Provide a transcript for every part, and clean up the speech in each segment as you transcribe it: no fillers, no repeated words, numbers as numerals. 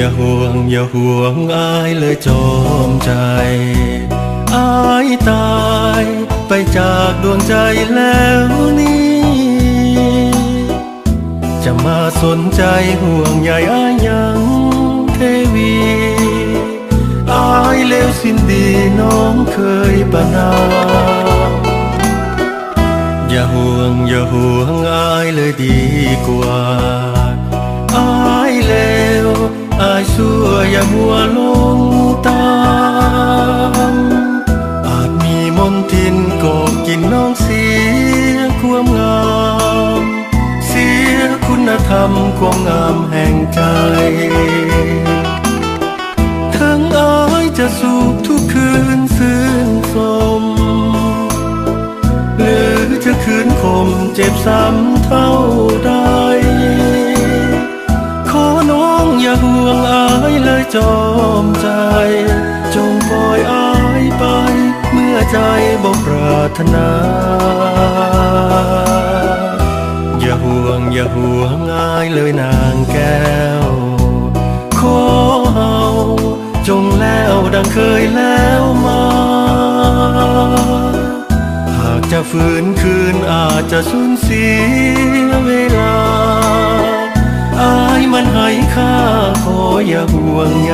อย่าห่วงอายเลยจอมใจอายตายไปจากดวงใจแล้วนี่จะมาสนใจห่วงใยอายยังเทวีอายเลวสิ้นดีน้องเคยประนามอย่าห่วงอายเลยดีกว่าอายเลวอายชั่วอย่ามัวลงตามอาจมีมนทินก่อกินน้องเสียความงามเสียคุณธรรมความงามแห่งใจทั้งอายจะสูบทุกคืนซื่นสมหรือจะคืนคมเจ็บซ้ำเท่าใดขอน้องอย่าห่วงอายเลยจอมใจจงปล่อยอายไปเมื่อใจบ่ปรารถนาอย่าห่วงอายเลยนางแก้วขอเฮาจงแล้วดังเคยแล้วมาหากจะฝืนคืนอาจจะสูญเสียเวลาอายมันให้ค่าขออย่าห่วงใย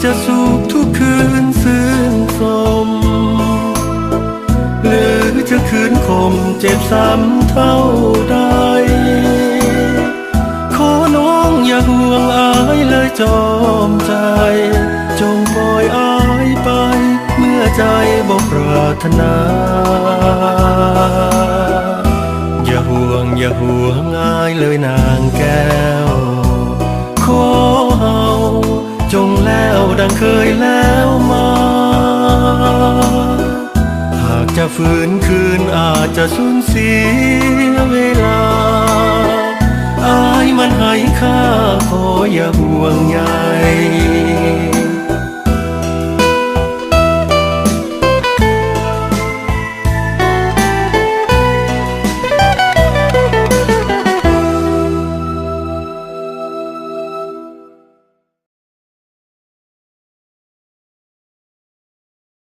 จะสูบทุกคืนซื่นสมหรือจะคืนคมเจ็บซ้ำเท่าใดขอน้องอย่าห่วงอายเลยจอมใจจงปล่อยอายไปเมื่อใจบ่ปรารถนาอย่าห่วงอายเลยนางแก้วขอเฮาจงแล้วดังเคยแล้วมาหากจะฝืนคืนอาจจะสูญเสียเวลาอายมันให้ค่าขออย่าห่วงใย